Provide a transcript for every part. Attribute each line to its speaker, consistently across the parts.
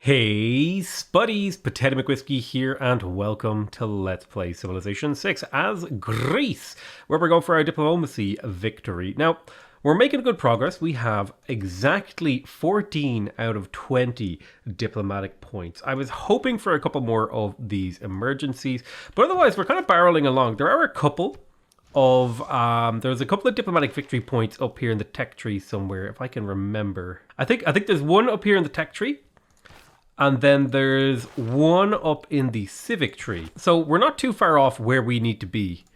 Speaker 1: Hey Spuddies, Potato McWhiskey here and welcome to Let's Play Civilization 6 as Greece, where we're going for our diplomacy victory. Now, we're making good progress. We have exactly 14 out of 20 diplomatic points. I was hoping for a couple more of these emergencies, but otherwise we're kind of barreling along. There are a couple of there's a couple of diplomatic victory points up here in the tech tree somewhere, if I can remember. I think there's one up here in the tech tree. And then there's one up in the civic tree. So we're not too far off where we need to be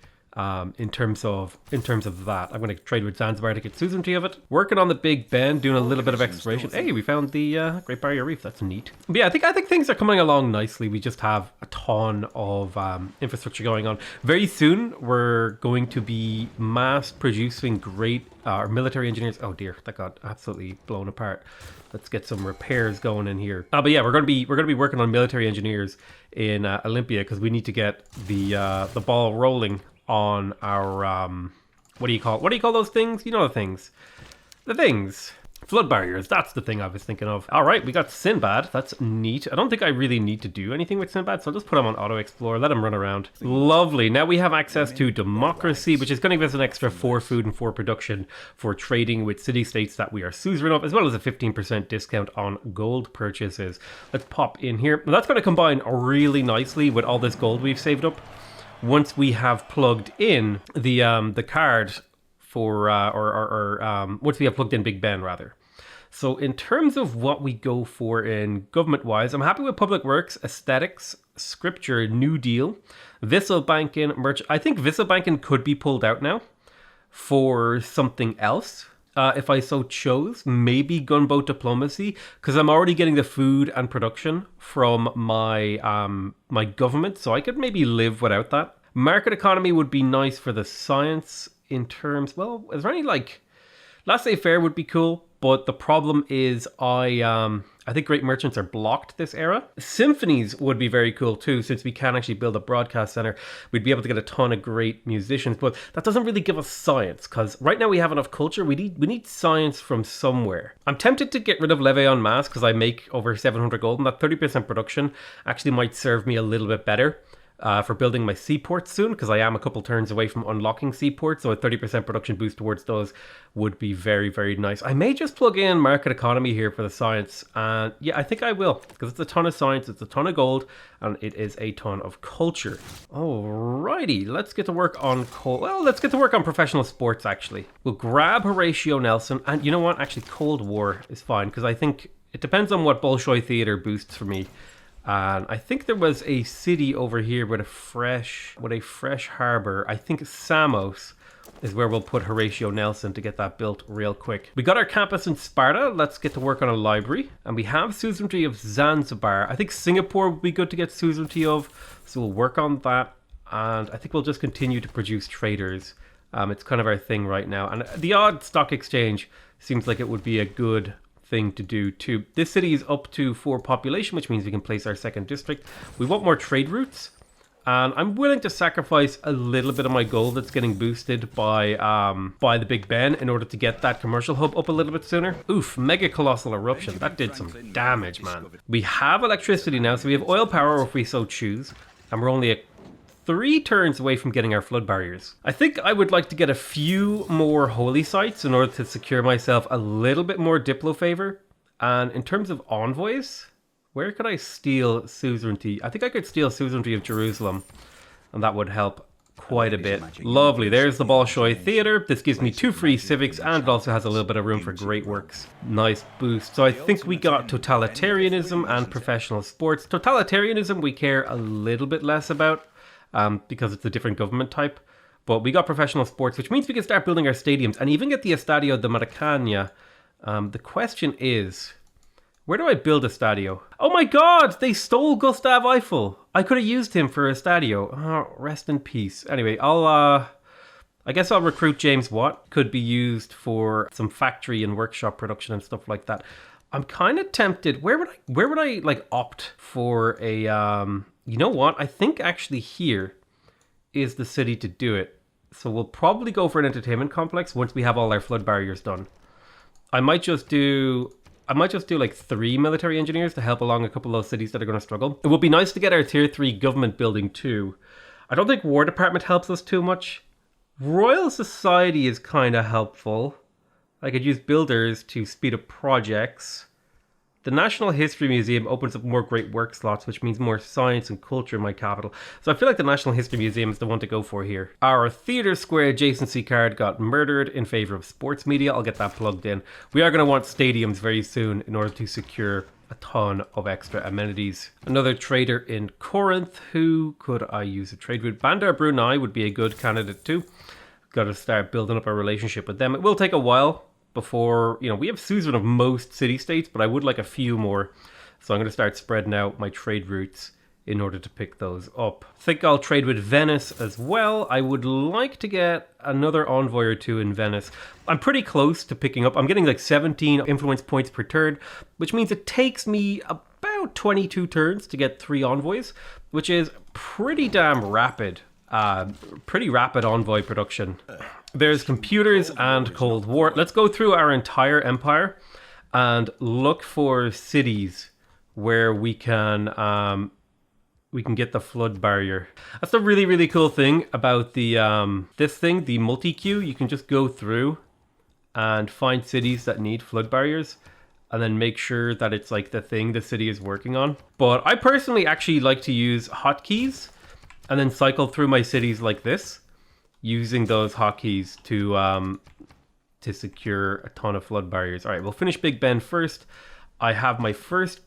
Speaker 1: in terms of that. I'm going to trade with Zanzibar to get suzerainty of it. Working on the Big Bend, doing a little bit of exploration. Hey, we found the Great Barrier Reef. That's neat. But yeah, I think things are coming along nicely. We just have a ton of infrastructure going on. Very soon, we're going to be mass producing great military engineers. Oh dear, that got absolutely blown apart. Let's get some repairs going in here. But yeah, we're gonna be working on military engineers in Olympia because we need to get the ball rolling on our what do you call those things? You know the things. Flood barriers, that's the thing I was thinking of. All right, we got Sinbad. That's neat. I don't think I really need to do anything with Sinbad, so I'll just put him on auto explore, let him run around. Lovely. Now we have access to democracy, which is going to give us an extra 4 food and 4 production for trading with city-states that we are suzerain of, as well as a 15% discount on gold purchases. Let's pop in here. That's going to combine really nicely with all this gold we've saved up once we have plugged in the card for once we have plugged in Big Ben, rather. So in terms of what we go for in government-wise, I'm happy with public works, aesthetics, scripture, New Deal, Vissel banking, merchant. I think Vissel banking could be pulled out now for something else. If I so chose, maybe gunboat diplomacy, because I'm already getting the food and production from my my government, so I could maybe live without that. Market economy would be nice for the science in terms, well, is there any laissez-faire would be cool, but the problem is I think great merchants are blocked this era. Symphonies would be very cool too, since we can actually build a broadcast center. We'd be able to get a ton of great musicians, but that doesn't really give us science, because right now we have enough culture. We need science from somewhere. I'm tempted to get rid of Levée en masse because I make over 700 gold, and that 30% production actually might serve me a little bit better. For building my seaports soon, because I am a couple turns away from unlocking seaports, so a 30% production boost towards those would be very, very nice. I may just plug in market economy here for the science, and yeah, I think I will, because it's a ton of science, it's a ton of gold, and it is a ton of culture. Alrighty, let's get to work on let's get to work on professional sports, actually. We'll grab Horatio Nelson, and you know what, actually Cold War is fine, because I think it depends on what Bolshoi Theater boosts for me. And I think there was a city over here with a fresh harbor. I think Samos is where we'll put Horatio Nelson to get that built real quick. We got our campus in Sparta. Let's get to work on a library. And we have suzerainty of Zanzibar. I think Singapore would be good to get suzerainty of, so we'll work on that. And I think we'll just continue to produce traders. It's kind of our thing right now. And the odd stock exchange seems like it would be a good thing to do too. This city is up to 4 population, which means we can place our second district. We want more trade routes, and I'm willing to sacrifice a little bit of my gold that's getting boosted by the Big Ben in order to get that commercial hub up a little bit sooner. Oof, mega colossal eruption. That did some damage, man. We have electricity now, so we have oil power if we so choose, and we're only 3 turns away from getting our flood barriers. I think I would like to get a few more holy sites in order to secure myself a little bit more diplo favor. And in terms of envoys, where could I steal suzerainty? I think I could steal suzerainty of Jerusalem, and that would help quite a bit. Lovely, there's the Bolshoi Theater. This gives me 2 free civics, and it also has a little bit of room for great works. Nice boost. So I think we got totalitarianism and professional sports. Totalitarianism we care a little bit less about, because it's a different government type. But we got professional sports, which means we can start building our stadiums and even get the Estadio de Maracana. The question is, where do I build a stadio? Oh my god, they stole Gustav Eiffel. I could have used him for a stadio. Oh, rest in peace. Anyway, I guess I'll recruit James Watt. Could be used for some factory and workshop production and stuff like that. I'm kind of tempted. Where would I like opt for a you know what? I think actually here is the city to do it. So we'll probably go for an entertainment complex once we have all our flood barriers done. I might just do I might just do like 3 military engineers to help along a couple of those cities that are going to struggle. It would be nice to get our tier 3 government building too. I don't think War Department helps us too much. Royal Society is kind of helpful. I could use builders to speed up projects. The National History Museum opens up more great work slots, which means more science and culture in my capital. So I feel like the National History Museum is the one to go for here. Our Theatre Square adjacency card got murdered in favour of sports media. I'll get that plugged in. We are going to want stadiums very soon in order to secure a ton of extra amenities. Another trader in Corinth. Who could I use a trade with? Bandar Brunei would be a good candidate too. Got to start building up a relationship with them. It will take a while before, we have suzerain of most city-states, but I would like a few more. So I'm going to start spreading out my trade routes in order to pick those up. I think I'll trade with Venice as well. I would like to get another envoy or two in Venice. I'm pretty close to picking up. I'm getting like 17 influence points per turn, which means it takes me about 22 turns to get 3 envoys, which is pretty damn rapid. Pretty rapid envoy production. There's computers and Cold War. Let's go through our entire empire and look for cities where we can get the flood barrier. That's the really, really cool thing about the the multi-queue. You can just go through and find cities that need flood barriers and then make sure that it's like the thing the city is working on. But I personally actually like to use hotkeys and then cycle through my cities like this, using those hotkeys to secure a ton of flood barriers. All right, we'll finish Big Ben first. I have my first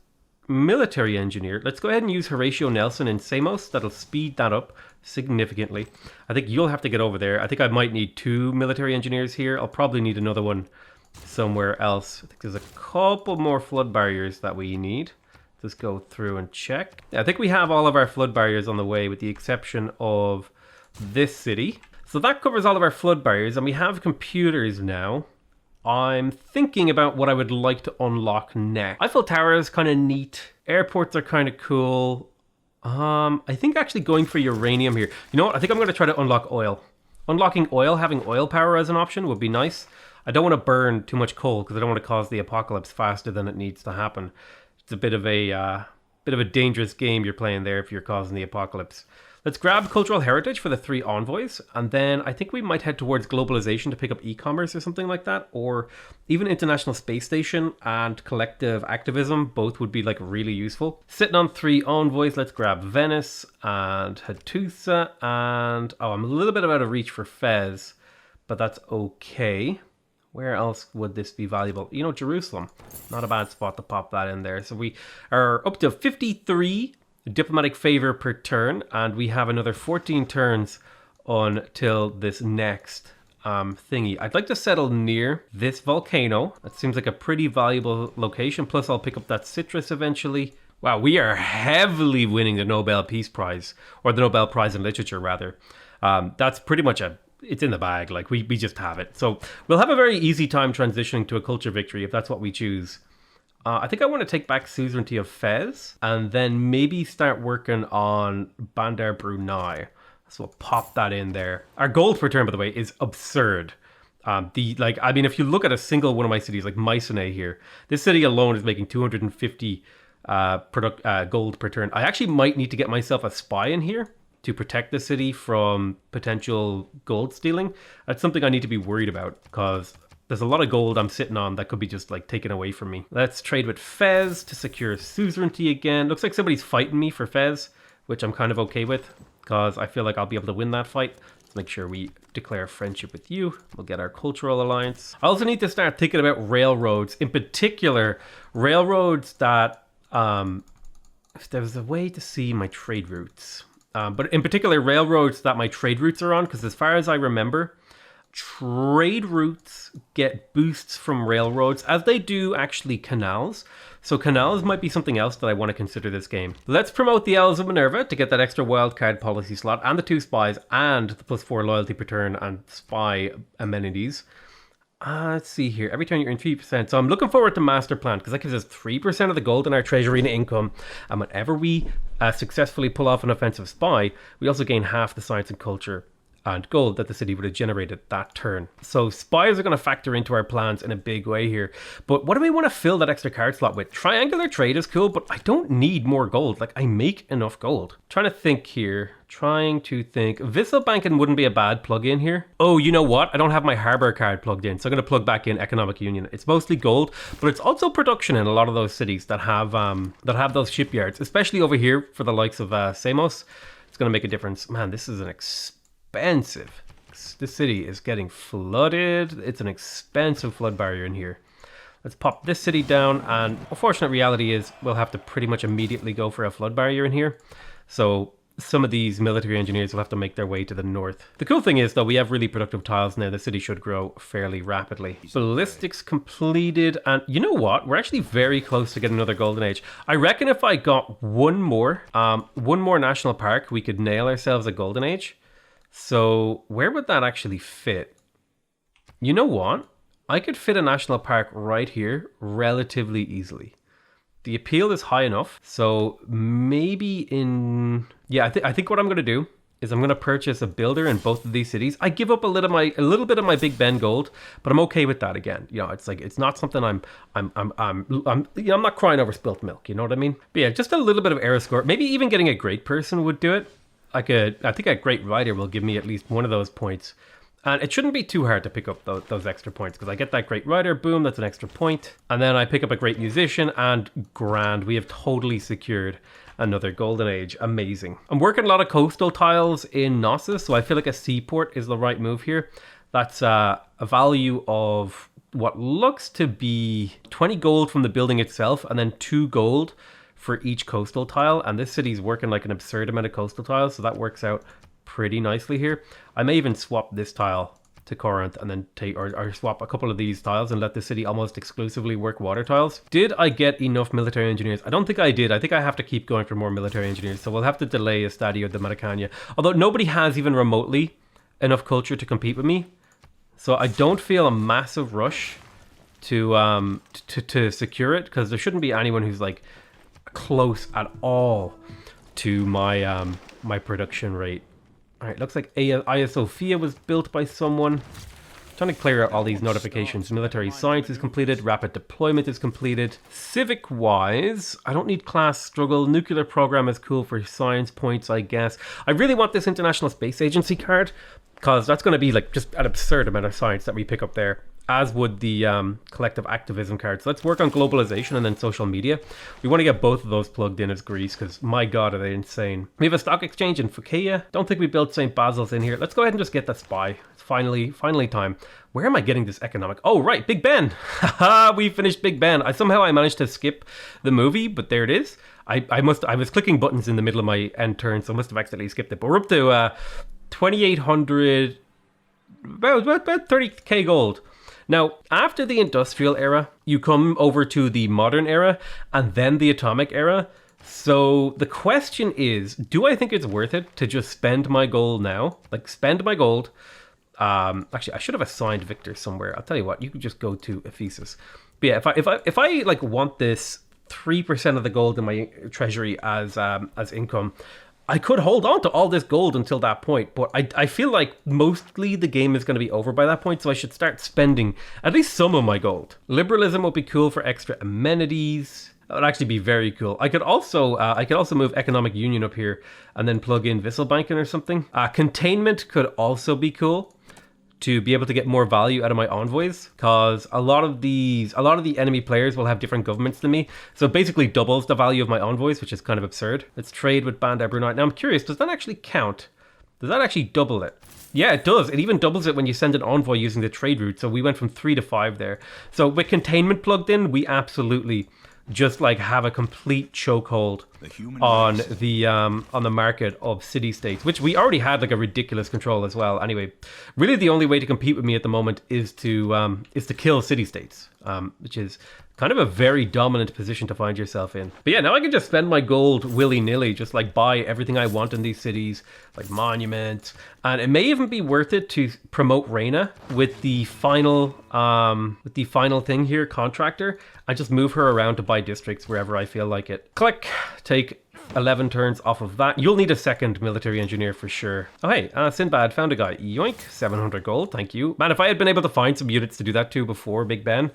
Speaker 1: military engineer. Let's go ahead and use Horatio Nelson in Samos. That'll speed that up significantly. I think you'll have to get over there. I think I might need 2 military engineers here. I'll probably need another one somewhere else. I think there's a couple more flood barriers that we need. Just go through and check. I think we have all of our flood barriers on the way with the exception of this city. So that covers all of our flood barriers and we have computers now. I'm thinking about what I would like to unlock next. Eiffel Tower is kind of neat. Airports are kind of cool. I think actually going for uranium here. You know what? I think I'm going to try to unlock oil. Unlocking oil, having oil power as an option would be nice. I don't want to burn too much coal because I don't want to cause the apocalypse faster than it needs to happen. It's a bit of a dangerous game you're playing there if you're causing the apocalypse. Let's grab cultural heritage for the 3 envoys, and then I think we might head towards globalization to pick up e-commerce or something like that, or even International Space Station and collective activism. Both would be like really useful. Sitting on 3 envoys, let's grab Venice and Hattusa, and I'm a little bit out of reach for Fez, but that's okay. Where else would this be valuable? Jerusalem. Not a bad spot to pop that in there. So we are up to 53 diplomatic favor per turn, and we have another 14 turns until this next thingy. I'd like to settle near this volcano. That seems like a pretty valuable location. Plus, I'll pick up that citrus eventually. Wow, we are heavily winning the Nobel Peace Prize, or the Nobel Prize in Literature, rather. That's pretty much it's in the bag. Like we just have it. So we'll have a very easy time transitioning to a culture victory if that's what we choose. I think I want to take back suzerainty of Fez and then maybe start working on Bandar Brunei. So we'll pop that in there. Our gold per turn, by the way, is absurd. If you look at a single one of my cities, like Mycenae here, this city alone is making 250 gold per turn. I actually might need to get myself a spy in here to protect the city from potential gold stealing. That's something I need to be worried about because there's a lot of gold I'm sitting on that could be just like taken away from me. Let's trade with Fez to secure suzerainty again. Looks like somebody's fighting me for Fez, which I'm kind of okay with because I feel like I'll be able to win that fight. Let's make sure we declare friendship with you. We'll get our cultural alliance. I also need to start thinking about railroads, in particular railroads that if there was a way to see my trade routes. But in particular, railroads that my trade routes are on, because as far as I remember, trade routes get boosts from railroads, as they do actually canals. So canals might be something else that I want to consider this game. Let's promote the Elves of Minerva to get that extra wildcard policy slot, and the 2 spies, and the +4 loyalty per turn and spy amenities. Let's see here. Every turn you're in 3%. So I'm looking forward to Master Plan because that gives us 3% of the gold in our treasury income. And whenever we successfully pull off an offensive spy, we also gain half the science and culture and gold that the city would have generated that turn. So spies are going to factor into our plans in a big way here. But what do we want to fill that extra card slot with? Triangular trade is cool, but I don't need more gold. Like, I make enough gold. Trying to think here. Vissel Banking wouldn't be a bad plug-in here. Oh, you know what? I don't have my harbor card plugged in, so I'm going to plug back in Economic Union. It's mostly gold, but it's also production in a lot of those cities that have those shipyards, especially over here for the likes of Samos. It's going to make a difference. Man, this is an expensive. This city is getting flooded. It's an expensive flood barrier in here. Let's pop this city down, and unfortunate reality is we'll have to pretty much immediately go for a flood barrier in here. So some of these military engineers will have to make their way to the north. The cool thing is, though, we have really productive tiles now. The city should grow fairly rapidly. Ballistics completed, and you know what? We're actually very close to getting another golden age. I reckon if I got one more national park, we could nail ourselves a golden age. So where would that actually fit? You know what? I could fit a national park right here relatively easily. The appeal is high enough, so maybe in... Yeah, I think what I'm going to do is I'm going to purchase a builder in both of these cities. I give up a little bit of my Big Ben gold, but I'm okay with that again. You know, it's like, it's not something I'm not crying over spilt milk, you know what I mean? But yeah, just a little bit of era score. Maybe even getting a great person would do it. I think a great rider will give me at least one of those points. And it shouldn't be too hard to pick up those extra points, because I get that great rider, boom, that's an extra point. And then I pick up a great musician, and grand, we have totally secured another golden age. Amazing. I'm working a lot of coastal tiles in Knossos, so I feel like a seaport is the right move here. That's a value of what looks to be 20 gold from the building itself, and then 2 gold for each coastal tile. And this city's working like an absurd amount of coastal tiles, so that works out pretty nicely here. I may even swap this tile to Corinth and then take or swap a couple of these tiles and let the city almost exclusively work water tiles. Did I get enough military engineers? I don't think I did. I think I have to keep going for more military engineers, so we'll have to delay Estadio de Maracana. Although nobody has even remotely enough culture to compete with me, so I don't feel a massive rush to secure it, because there shouldn't be anyone who's like close at all to my my production rate. All right, looks like Hagia Sophia was built by someone. Trying to clear out all these notifications. Military science is completed. Rapid deployment is completed. Civic-wise, I don't need class struggle. Nuclear program is cool for science points, I guess. I really want this International Space Agency card, because that's going to be like just an absurd amount of science that we pick up there, as would the collective activism card. So let's work on globalization and then social media. We want to get both of those plugged in as Greece, because my god, are they insane. We have a stock exchange in Phocaea. Don't think we built St. Basil's in here. Let's go ahead and just get that spy. It's finally time. Where am I getting this economic? Oh, right, Big Ben. Haha, we finished Big Ben. I managed to skip the movie, but there it is. I was clicking buttons in the middle of my end turn, so I must have accidentally skipped it. But we're up to 2,800, about 30k gold. Now, after the industrial era, you come over to the modern era and then the atomic era. So the question is, do I think it's worth it to just spend my gold now? Like, spend my gold. Actually, I should have assigned Victor somewhere. I'll tell you what, you could just go to Ephesus. But yeah, if I like want this 3% of the gold in my treasury as income, I could hold on to all this gold until that point, but I feel like mostly the game is going to be over by that point, so I should start spending at least some of my gold. Liberalism would be cool for extra amenities. That would actually be very cool. I could also move Economic Union up here and then plug in Vissel Banking or something. Containment could also be cool to be able to get more value out of my envoys, because a lot of the enemy players will have different governments than me, so it basically doubles the value of my envoys, which is kind of absurd. Let's trade with Bandar Brunei. Now I'm curious, does that actually count? Does that actually double it? Yeah, it does. It even doubles it when you send an envoy using the trade route, so we went from 3 to 5 there. So with containment plugged in, we absolutely just like have a complete chokehold on the market of city-states, which we already had like a ridiculous control as well. Anyway, really the only way to compete with me at the moment is to kill city-states, which is kind of a very dominant position to find yourself in. But yeah, now I can just spend my gold willy-nilly, just like buy everything I want in these cities, like monuments, and it may even be worth it to promote Reina with the final thing here, contractor, and just move her around to buy districts wherever I feel like it. Click, take 11 turns off of that. You'll need a second military engineer for sure. Oh, hey, Sinbad found a guy. Yoink, 700 gold, thank you. Man, if I had been able to find some units to do that to before Big Ben,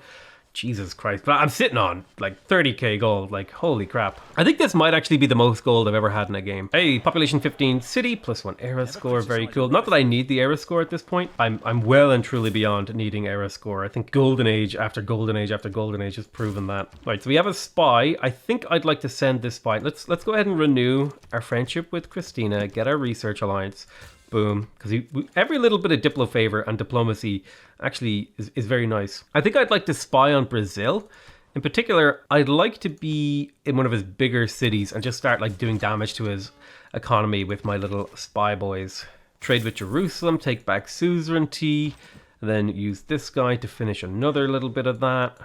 Speaker 1: Jesus Christ. But I'm sitting on like 30k gold, like holy crap. I think this might actually be the most gold I've ever had in a game. Hey, population 15 city, +1 era score, very cool. Not that I need the era score at this point. I'm well and truly beyond needing era score. I think golden age after golden age after golden age has proven that. Right, so we have a spy. I think I'd like to send this spy. Let's go ahead and renew our friendship with Christina, get our research alliance. Boom, because every little bit of diplo favor and diplomacy actually is very nice. I think I'd like to spy on Brazil. In particular, I'd like to be in one of his bigger cities and just start like doing damage to his economy with my little spy boys. Trade with Jerusalem, take back suzerainty, and then use this guy to finish another little bit of that.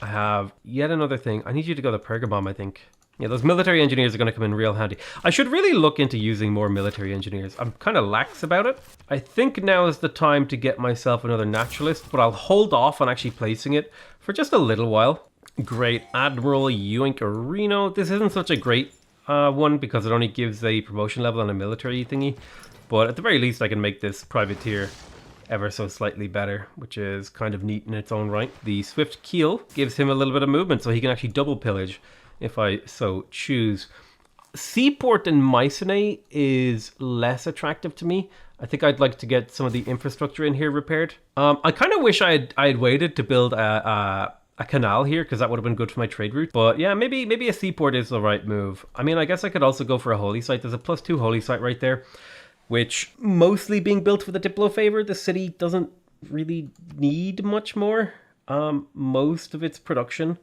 Speaker 1: I have yet another thing. I need you to go to Pergamum, I think. Yeah, those military engineers are going to come in real handy. I should really look into using more military engineers. I'm kind of lax about it. I think now is the time to get myself another naturalist, but I'll hold off on actually placing it for just a little while. Great Admiral Yoinkarino. This isn't such a great one because it only gives a promotion level on a military thingy. But at the very least, I can make this privateer ever so slightly better, which is kind of neat in its own right. The Swift Keel gives him a little bit of movement, so he can actually double pillage if I so choose. Seaport in Mycenae is less attractive to me. I think I'd like to get some of the infrastructure in here repaired. I kind of wish I had waited to build a canal here, because that would have been good for my trade route. But yeah, maybe a seaport is the right move. I mean, I guess I could also go for a holy site. There's a +2 holy site right there, which mostly being built for the diplo favor. The city doesn't really need much more. Most of its production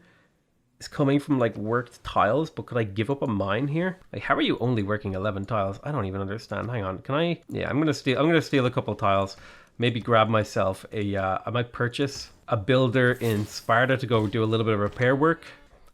Speaker 1: is coming from like worked tiles, but could I give up a mine here? Like, how are you only working 11 tiles? I don't even understand. Hang on, can I? Yeah, I'm gonna steal a couple tiles. Maybe grab myself I might purchase a builder in Sparta to go do a little bit of repair work.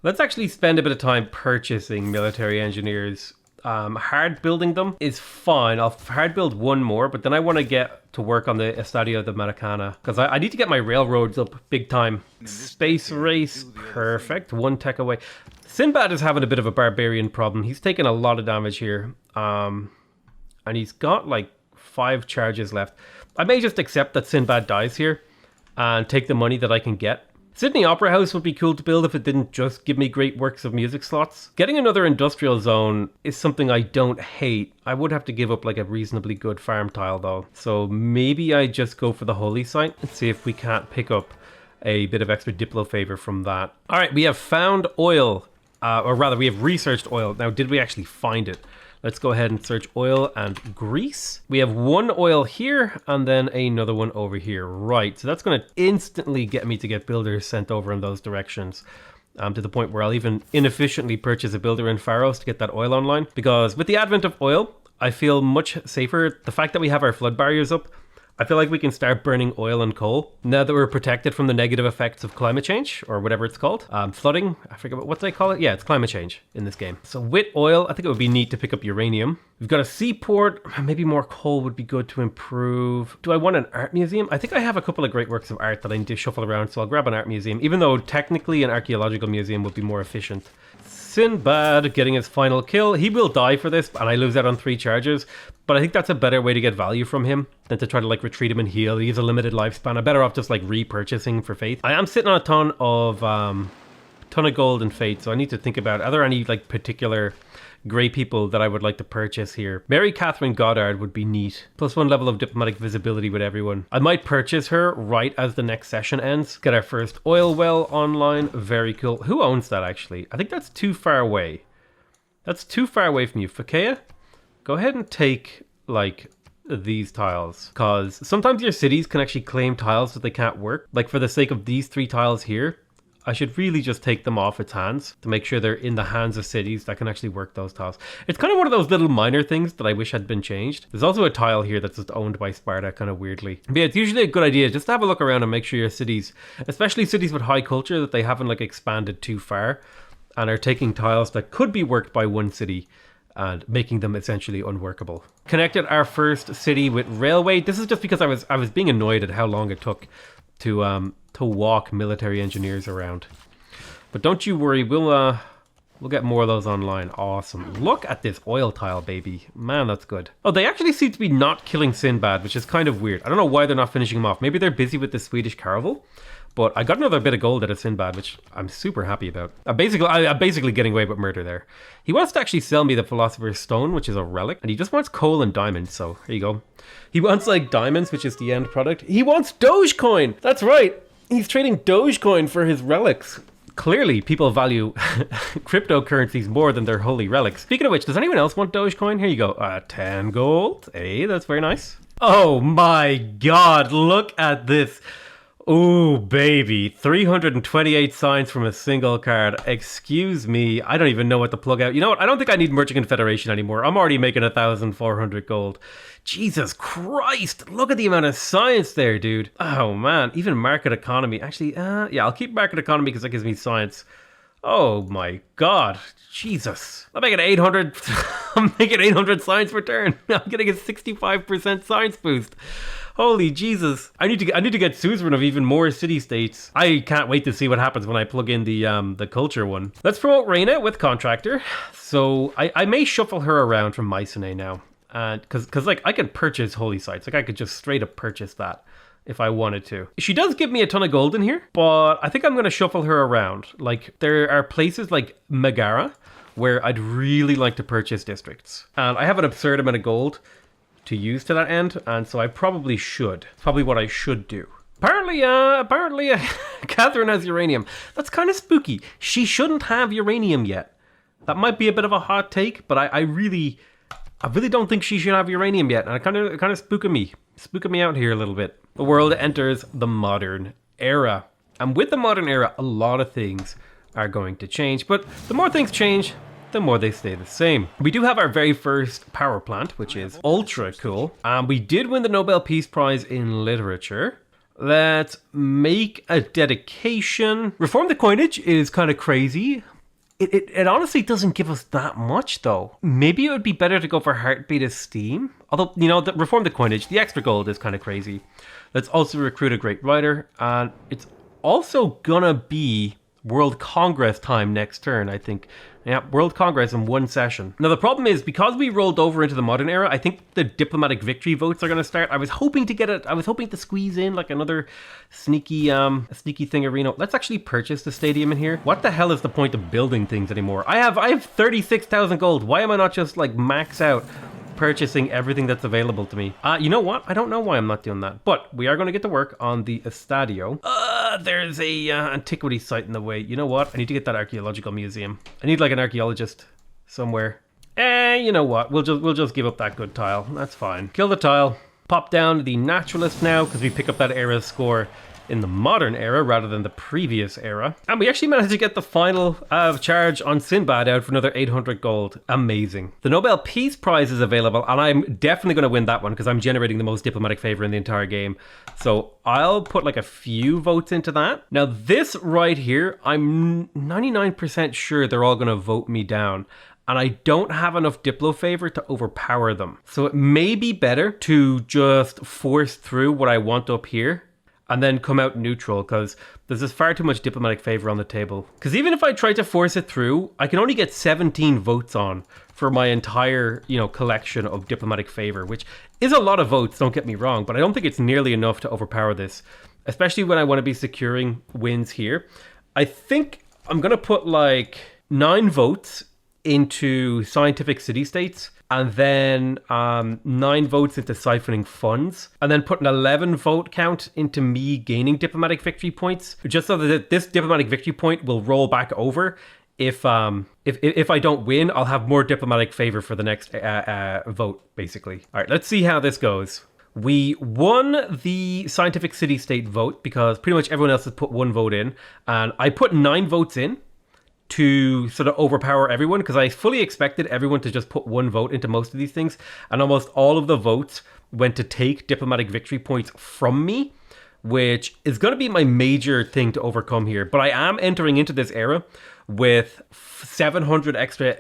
Speaker 1: Let's actually spend a bit of time purchasing military engineers. Hard building them is fine. I'll hard build one more, but then I want to get to work on the Estadio de Maracana, because I need to get my railroads up big time. Space race, perfect. One tech away. Sinbad is having a bit of a barbarian problem. He's taking a lot of damage here, and he's got like 5 charges left. I may just accept that Sinbad dies here and take the money that I can get. Sydney Opera House would be cool to build if it didn't just give me great works of music slots. Getting another industrial zone is something I don't hate. I would have to give up like a reasonably good farm tile though. So maybe I just go for the holy site and see if we can't pick up a bit of extra diplo favor from that. All right, we have found oil, or rather we have researched oil. Now, did we actually find it? Let's go ahead and search oil and grease. We have one oil here and then another one over here. Right, so that's going to instantly get me to get builders sent over in those directions. To the point where I'll even inefficiently purchase a builder in Pharos to get that oil online. Because with the advent of oil, I feel much safer. The fact that we have our flood barriers up, I feel like we can start burning oil and coal now that we're protected from the negative effects of climate change, or whatever it's called. Flooding, I forget what they call it. Yeah, it's climate change in this game. So with oil, I think it would be neat to pick up uranium. We've got a seaport. Maybe more coal would be good to improve. Do I want an art museum? I think I have a couple of great works of art that I need to shuffle around, so I'll grab an art museum, even though technically an archaeological museum would be more efficient. Sinbad getting his final kill. He will die for this, and I lose out on 3 charges. But I think that's a better way to get value from him than to try to like retreat him and heal. He has a limited lifespan. I'm better off just like repurchasing for faith. I am sitting on a ton of gold and faith, so I need to think about, are there any like particular grey people that I would like to purchase here? Mary Catherine Goddard would be neat. +1 level of diplomatic visibility with everyone. I might purchase her right as the next session ends. Get our first oil well online. Very cool. Who owns that actually? I think that's too far away. That's too far away from you. Phakeia? Go ahead and take like these tiles, because sometimes your cities can actually claim tiles that they can't work. Like for the sake of these 3 tiles here, I should really just take them off its hands to make sure they're in the hands of cities that can actually work those tiles. It's kind of one of those little minor things that I wish had been changed. There's also a tile here that's just owned by Sparta, kind of weirdly. But yeah, it's usually a good idea just to have a look around and make sure your cities, especially cities with high culture, that they haven't like expanded too far and are taking tiles that could be worked by one city and making them essentially unworkable. Connected our first city with railway. This is just because I was being annoyed at how long it took to walk military engineers around. But don't you worry, we'll We'll get more of those online. Awesome. Look at this oil tile, baby. Man, that's good. Oh, they actually seem to be not killing Sinbad, which is kind of weird. I don't know why they're not finishing him off. Maybe they're busy with the Swedish Caravel. But I got another bit of gold out of Sinbad, which I'm super happy about. I'm basically getting away with murder there. He wants to actually sell me the Philosopher's Stone, which is a relic. And he just wants coal and diamonds, so here you go. He wants like diamonds, which is the end product. He wants Dogecoin! That's right! He's trading Dogecoin for his relics. Clearly, people value cryptocurrencies more than their holy relics. Speaking of which, does anyone else want Dogecoin? Here you go. 10 gold. Hey, that's very nice. Oh my god, look at this. Ooh, baby. 328 signs from a single card. Excuse me. I don't even know what to plug out. You know what? I don't think I need Merchant Confederation anymore. I'm already making 1,400 gold. Jesus Christ. Look at the amount of science there, dude. Oh, man. Even market economy. Actually, yeah, I'll keep market economy because that gives me science. Oh, my God. Jesus. I'm making 800. I'm making 800 science per turn. I'm getting a 65% science boost. Holy Jesus. I need to get suzerain of even more city-states. I can't wait to see what happens when I plug in the culture one. Let's promote Reina with contractor. So I may shuffle her around from Mycenae now. And because like I could purchase holy sites. Like I could just straight up purchase that if I wanted to. She does give me a ton of gold in here, but I think I'm going to shuffle her around. Like there are places like Megara where I'd really like to purchase districts. And I have an absurd amount of gold to use to that end, and so I probably should. It's probably what I should do. Apparently, Catherine has uranium. That's kind of spooky. She shouldn't have uranium yet. That might be a bit of a hot take, but I really don't think she should have uranium yet, and it kind of spooking me out here a little bit. The world enters the modern era, and with the modern era, a lot of things are going to change. But the more things change, the more they stay the same. We do have our very first power plant, which is ultra cool. And we did win the Nobel Peace Prize in Literature. Let's make a dedication. Reform the coinage is kind of crazy. It honestly doesn't give us that much, though. Maybe it would be better to go for Heartbeat Esteem. Although, you know, reform the coinage, the extra gold is kind of crazy. Let's also recruit a great writer. And it's also gonna be World Congress time next turn, I think. Yeah, World Congress in one session. Now the problem is, because we rolled over into the modern era, I think the diplomatic victory votes are going to start. I was hoping to squeeze in like another sneaky thingarino. Let's actually purchase the stadium in here. What the hell is the point of building things anymore? I have 36,000 gold. Why am I not just like max out purchasing everything that's available to me? You know what? I don't know why I'm not doing that. But we are going to get to work on the Estadio. There's a antiquity site in the way. You know what? I need to get that archaeological museum. I need like an archaeologist somewhere. You know what? We'll just give up that good tile. That's fine. Kill the tile. Pop down the naturalist now because we pick up that era score in the modern era rather than the previous era. And we actually managed to get the final charge on Sinbad out for another 800 gold. Amazing. The Nobel Peace Prize is available, and I'm definitely going to win that one because I'm generating the most diplomatic favor in the entire game. So I'll put like a few votes into that. Now this right here, I'm 99% sure they're all going to vote me down. And I don't have enough Diplo favor to overpower them. So it may be better to just force through what I want up here and then come out neutral, because there's just far too much diplomatic favor on the table. Because even if I try to force it through, I can only get 17 votes on for my entire, collection of diplomatic favor, which is a lot of votes, don't get me wrong, but I don't think it's nearly enough to overpower this, especially when I want to be securing wins here. I think I'm going to put like 9 votes into scientific city-states, and then 9 votes into siphoning funds, and then put an 11 vote count into me gaining diplomatic victory points, just so that this diplomatic victory point will roll back over. If I don't win, I'll have more diplomatic favor for the next vote, basically. All right, let's see how this goes. We won the scientific city-state vote because pretty much everyone else has put 1 vote in, and I put 9 votes in to sort of overpower everyone, because I fully expected everyone to just put 1 vote into most of these things, and almost all of the votes went to take diplomatic victory points from me, which is going to be my major thing to overcome here. But I am entering into this era with 700 extra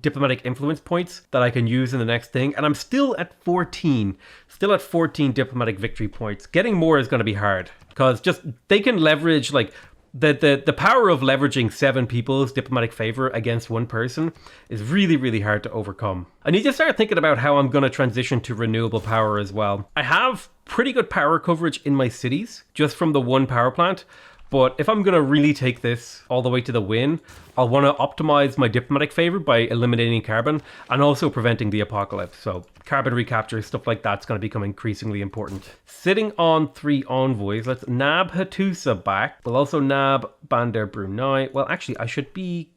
Speaker 1: diplomatic influence points that I can use in the next thing, and I'm still at 14 diplomatic victory points. Getting more is going to be hard, because just they can leverage like the power of leveraging 7 people's diplomatic favor against one person is really, really hard to overcome. I need to start thinking about how I'm going to transition to renewable power as well. I have pretty good power coverage in my cities, just from the one power plant. But if I'm going to really take this all the way to the win, I'll want to optimize my diplomatic favor by eliminating carbon and also preventing the apocalypse. So carbon recapture, stuff like that's going to become increasingly important. Sitting on 3 envoys, let's nab Hattusa back. We'll also nab Bandar Brunei. Well, actually, I should be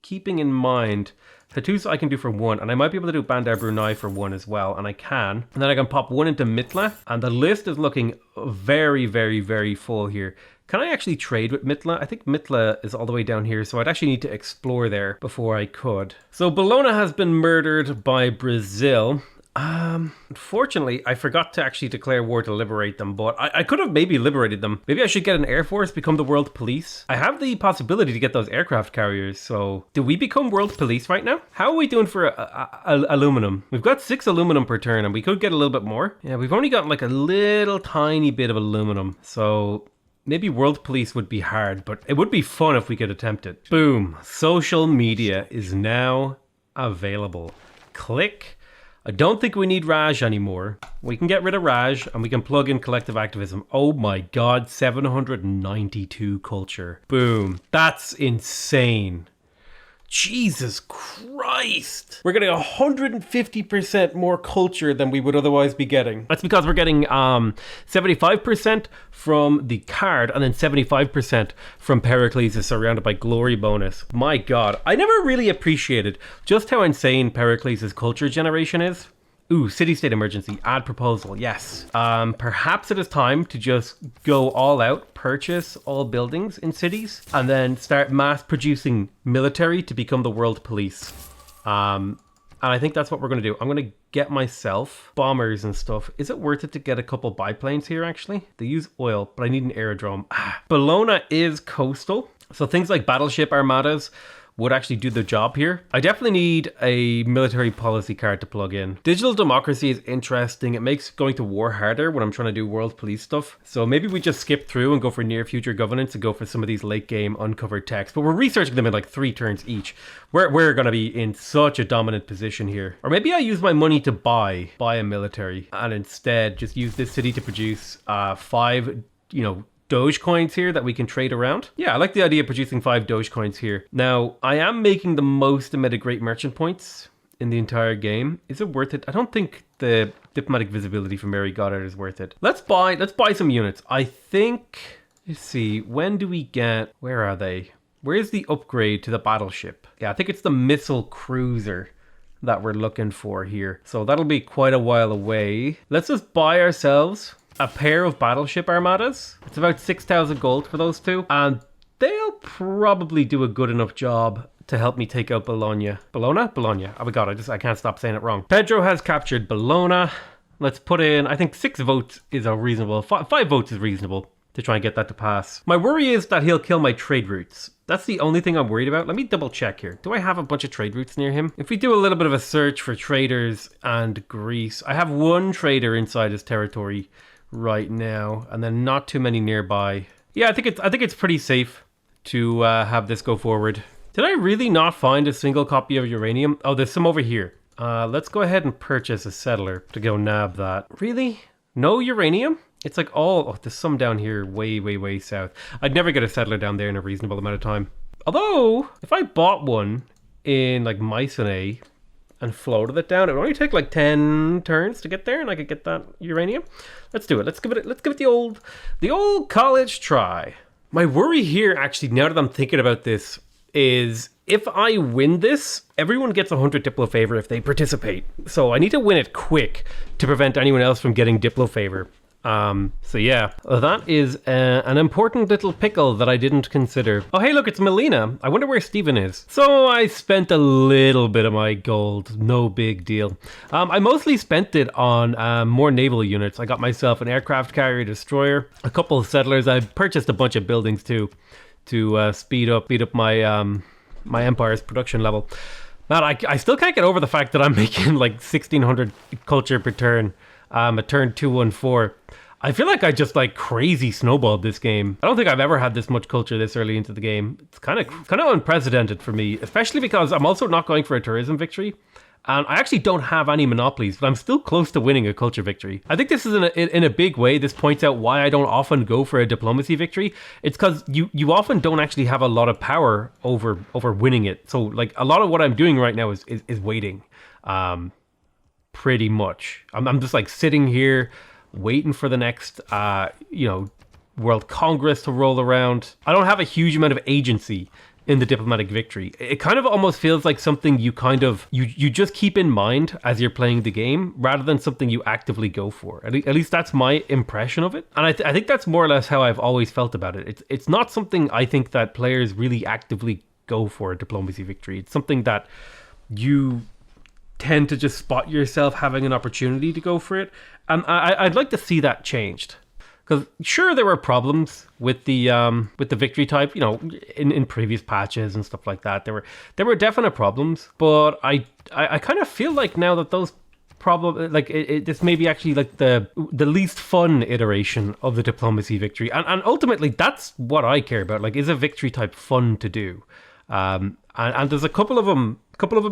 Speaker 1: keeping in mind Hattusa I can do for 1, and I might be able to do Bandar Brunei for 1 as well, and I can. And then I can pop 1 into Mitla, and the list is looking very, very, very full here. Can I actually trade with Mitla? I think Mitla is all the way down here, so I'd actually need to explore there before I could. So Bologna has been murdered by Brazil. Unfortunately, I forgot to actually declare war to liberate them, but I could have maybe liberated them. Maybe I should get an air force, become the world police. I have the possibility to get those aircraft carriers, so do we become world police right now? How are we doing for aluminum? We've got 6 aluminum per turn, and we could get a little bit more. Yeah, we've only got like a little tiny bit of aluminum, so maybe world police would be hard, but it would be fun if we could attempt it. Boom. Social media is now available. Click. I don't think we need Raj anymore. We can get rid of Raj and we can plug in collective activism. Oh my god, 792 culture. Boom. That's insane. Jesus Christ. We're getting 150% more culture than we would otherwise be getting. That's because we're getting 75% from the card and then 75% from Pericles is surrounded by glory bonus. My god, I never really appreciated just how insane Pericles' culture generation is. Ooh, city-state emergency, add proposal, yes. Perhaps it is time to just go all out, purchase all buildings in cities, and then start mass-producing military to become the world police. And I think that's what we're going to do. I'm going to get myself bombers and stuff. Is it worth it to get a couple biplanes here, actually? They use oil, but I need an aerodrome. Bologna is coastal, so things like battleship armadas would actually do the job here. I definitely need a military policy card to plug in. Digital democracy is interesting. It makes going to war harder when I'm trying to do world police stuff. So maybe we just skip through and go for near future governance and go for some of these late game uncovered texts. But we're researching them in like 3 turns each. We're going to be in such a dominant position here. Or maybe I use my money to buy a military and instead just use this city to produce 5, Dogecoins here that we can trade around. Yeah, I like the idea of producing 5 Dogecoins here. Now, I am making the most amount of great merchant points in the entire game. Is it worth it? I don't think the diplomatic visibility from Mary Goddard is worth it. Let's buy some units. I think, let's see, when do we get, where are they? Where is the upgrade to the battleship? Yeah, I think it's the missile cruiser that we're looking for here. So that'll be quite a while away. Let's just buy ourselves a pair of battleship armadas. It's about 6,000 gold for those 2. And they'll probably do a good enough job to help me take out Bologna. Bologna? Bologna. Oh my god, I can't stop saying it wrong. Pedro has captured Bologna. Let's put in, I think 6 votes is a reasonable, 5 votes is reasonable to try and get that to pass. My worry is that he'll kill my trade routes. That's the only thing I'm worried about. Let me double check here. Do I have a bunch of trade routes near him? If we do a little bit of a search for traders and Greece, I have 1 trader inside his territory right now, and then not too many nearby. Yeah, I think it's pretty safe to have this go forward. Did I really not find a single copy of uranium? Oh, there's some over here. Let's go ahead and purchase a settler to go nab that. Really? No uranium? It's like there's some down here way, way, way south. I'd never get a settler down there in a reasonable amount of time. Although, if I bought one in like Mycenae and floated it down, it would only take like 10 turns to get there, and I could get that uranium. Let's do it. Let's give it the old college try. My worry here, actually, now that I'm thinking about this, is if I win this, everyone gets 100 Diplo favor if they participate. So I need to win it quick to prevent anyone else from getting Diplo favor. So yeah, that is an important little pickle that I didn't consider. Oh, hey, look, it's Melina. I wonder where Steven is. So I spent a little bit of my gold. No big deal. I mostly spent it on more naval units. I got myself an aircraft carrier destroyer, a couple of settlers. I purchased a bunch of buildings too to speed up my my empire's production level. Man, I still can't get over the fact that I'm making like 1,600 culture per turn. A turn 214. I feel like I just like crazy snowballed this game. I don't think I've ever had this much culture this early into the game. It's kind of unprecedented for me, especially because I'm also not going for a tourism victory. And I actually don't have any monopolies, but I'm still close to winning a culture victory. I think this is in a big way. This points out why I don't often go for a diplomacy victory. It's because you often don't actually have a lot of power over winning it. So like a lot of what I'm doing right now is waiting, pretty much. I'm just like sitting here waiting for the next World Congress to roll around. I don't have a huge amount of agency in the diplomatic victory. It kind of almost feels like something you just keep in mind as you're playing the game rather than something you actively go for. At least that's my impression of it. And I think that's more or less how I've always felt about it. It's not something I think that players really actively go for, a diplomacy victory. It's something that you tend to just spot yourself having an opportunity to go for it. And I'd like to see that changed. Because sure, there were problems with the victory type, in previous patches and stuff like that. There were definite problems, but I kind of feel like now that those problems, like this may be actually like the least fun iteration of the diplomacy victory, and ultimately that's what I care about. Like, is a victory type fun to do? And there's a couple of them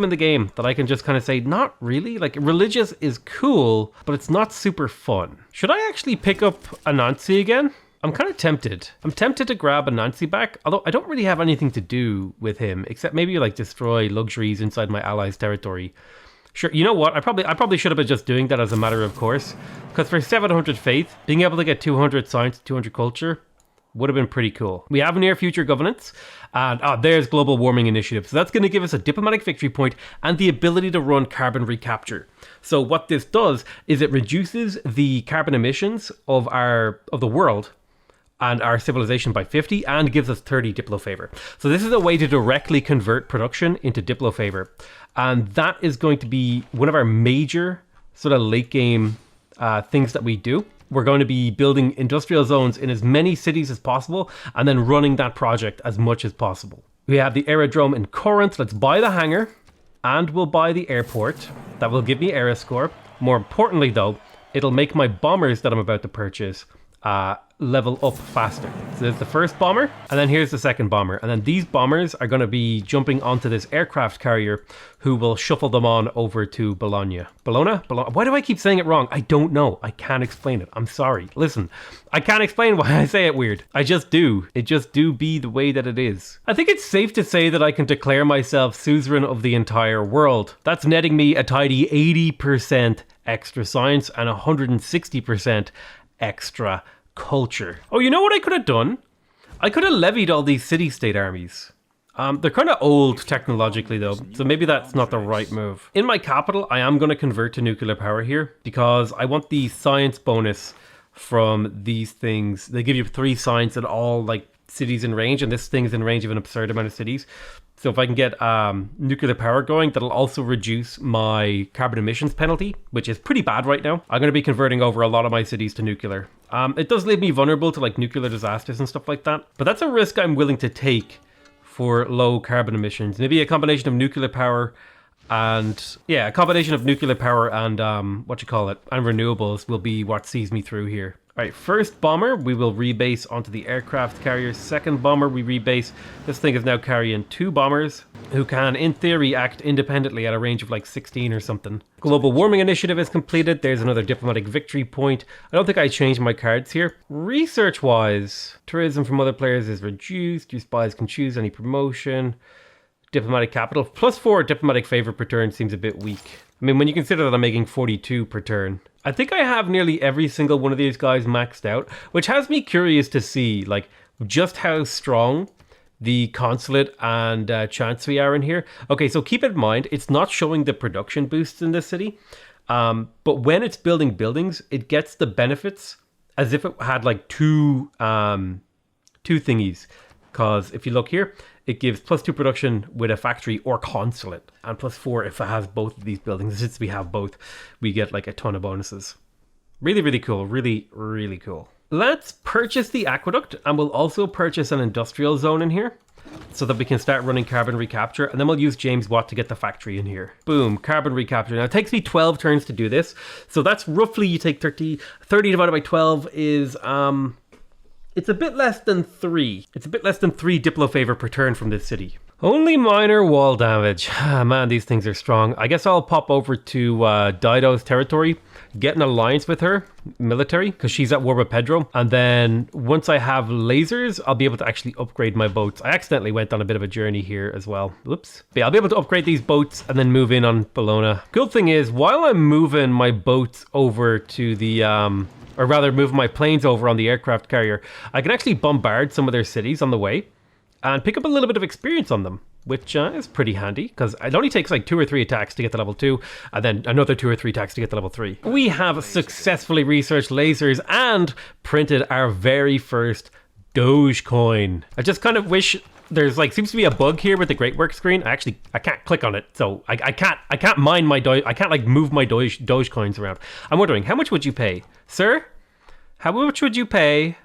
Speaker 1: in the game that I can just kind of say, not really. Like, religious is cool, but it's not super fun. Should I actually pick up Anansi again? I'm kind of tempted. I'm tempted to grab Anansi back, although I don't really have anything to do with him, except maybe like destroy luxuries inside my allies' territory. Sure, you know what? I probably should have been just doing that as a matter of course, because for 700 faith, being able to get 200 science, 200 culture would have been pretty cool. We have near future governance, and there's global warming initiative. So that's going to give us a diplomatic victory point and the ability to run carbon recapture. So what this does is it reduces the carbon emissions of the world and our civilization by 50 and gives us 30 diplo favor. So this is a way to directly convert production into diplo favor. And that is going to be one of our major sort of late game things that we do. We're going to be building industrial zones in as many cities as possible and then running that project as much as possible. We have the aerodrome in Corinth. Let's buy the hangar and we'll buy the airport. That will give me air score. More importantly though, it'll make my bombers that I'm about to purchase level up faster. So there's the first bomber, and then here's the second bomber. And then these bombers are going to be jumping onto this aircraft carrier who will shuffle them on over to Bologna. Bologna? Why do I keep saying it wrong? I don't know. I can't explain it. I'm sorry. Listen, I can't explain why I say it weird. I just do. It just do be the way that it is. I think it's safe to say that I can declare myself suzerain of the entire world. That's netting me a tidy 80% extra science and 160% extra culture. Oh, you know what I could have done? I could have levied all these city-state armies. They're kind of old technologically though, so maybe that's not the right move. In my capital, I am going to convert to nuclear power here because I want the science bonus from these things. They give you 3 science at all like cities in range, and this thing is in range of an absurd amount of cities. So if I can get nuclear power going, that'll also reduce my carbon emissions penalty, which is pretty bad right now. I'm going to be converting over a lot of my cities to nuclear. It does leave me vulnerable to like nuclear disasters and stuff like that, but that's a risk I'm willing to take for low carbon emissions. Maybe a combination of nuclear power and and renewables will be what sees me through here. All right, first bomber, we will rebase onto the aircraft carrier. Second bomber, we rebase. This thing is now carrying 2 bombers who can, in theory, act independently at a range of like 16 or something. Global warming initiative is completed. There's another diplomatic victory point. I don't think I changed my cards here. Research-wise, tourism from other players is reduced. Your spies can choose any promotion. Diplomatic capital. +4 diplomatic favor per turn seems a bit weak. I mean, when you consider that I'm making 42 per turn. I think I have nearly every single one of these guys maxed out, which has me curious to see like just how strong the consulate and chancellery are in here. Okay, so keep in mind, it's not showing the production boosts in this city, but when it's building buildings, it gets the benefits as if it had like two thingies. Because if you look here, it gives +2 production with a factory or consulate, and +4 if it has both of these buildings. Since we have both, we get like a ton of bonuses. Really, really cool. Really, really cool. Let's purchase the aqueduct, and we'll also purchase an industrial zone in here. so that we can start running carbon recapture, and then we'll use James Watt to get the factory in here. Boom, carbon recapture. Now it takes me 12 turns to do this, so that's roughly, you take 30 divided by 12 is it's a bit less than 3. It's a bit less than 3 Diplo favor per turn from this city. Only minor wall damage. Man, these things are strong. I guess I'll pop over to Dido's territory, get an alliance with her, military, because she's at war with Pedro. And then once I have lasers, I'll be able to actually upgrade my boats. I accidentally went on a bit of a journey here as well. Whoops. But yeah, I'll be able to upgrade these boats and then move in on Bologna. Good thing is, while I'm moving my boats over to the... or rather move my planes over on the aircraft carrier, I can actually bombard some of their cities on the way and pick up a little bit of experience on them, which is pretty handy, because it only takes like 2 or 3 attacks to get to level 2, and then another 2 or 3 attacks to get to level 3. We have successfully researched lasers and printed our very first Dogecoin. I just kind of wish... There's like, seems to be a bug here with the great work screen. I can't click on it, so I can't mine my Doge. I can't like move my Doge coins around. I'm wondering, how much would you pay, sir? How much would you pay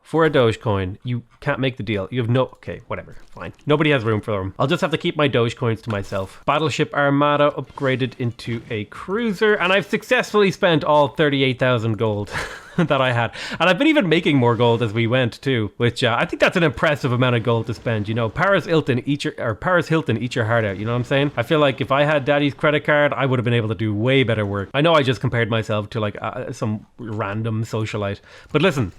Speaker 1: for a Dogecoin? You can't make the deal. You have no... Okay, whatever. Fine. Nobody has room for them. I'll just have to keep my Dogecoins to myself. Battleship Armada upgraded into a cruiser, and I've successfully spent all 38,000 gold that I had. And I've been even making more gold as we went too, which I think that's an impressive amount of gold to spend. You know, Paris Hilton, eat your heart out. You know what I'm saying? I feel like if I had Daddy's credit card, I would have been able to do way better work. I know I just compared myself to like some random socialite, but listen,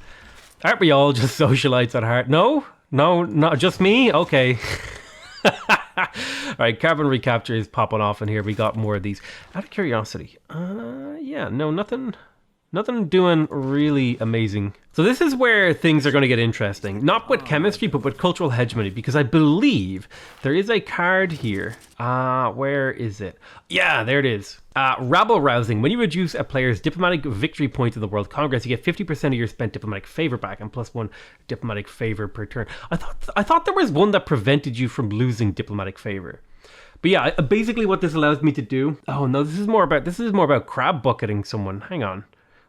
Speaker 1: aren't we all just socialites at heart? No, not just me. Okay. All right, carbon recapture is popping off in here. We got more of these. Out of curiosity, yeah, no, nothing doing really amazing. So this is where things are going to get interesting. Not with chemistry, but with cultural hegemony, because I believe there is a card here. Where is it? Yeah, there it is. Rabble rousing. When you reduce a player's diplomatic victory point in the World Congress, you get 50% of your spent diplomatic favor back and +1 diplomatic favor per turn. I thought there was one that prevented you from losing diplomatic favor. But yeah, basically what this allows me to do... Oh no, this is more about crab bucketing someone. Hang on.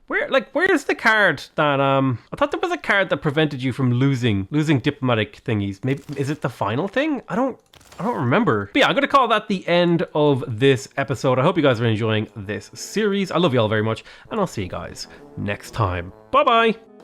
Speaker 1: Where's the card that I thought there was a card that prevented you from losing diplomatic thingies. Maybe is it the final thing? I don't remember. But yeah, I'm gonna call that the end of this episode. I hope you guys are enjoying this series. I love you all very much, and I'll see you guys next time. Bye bye.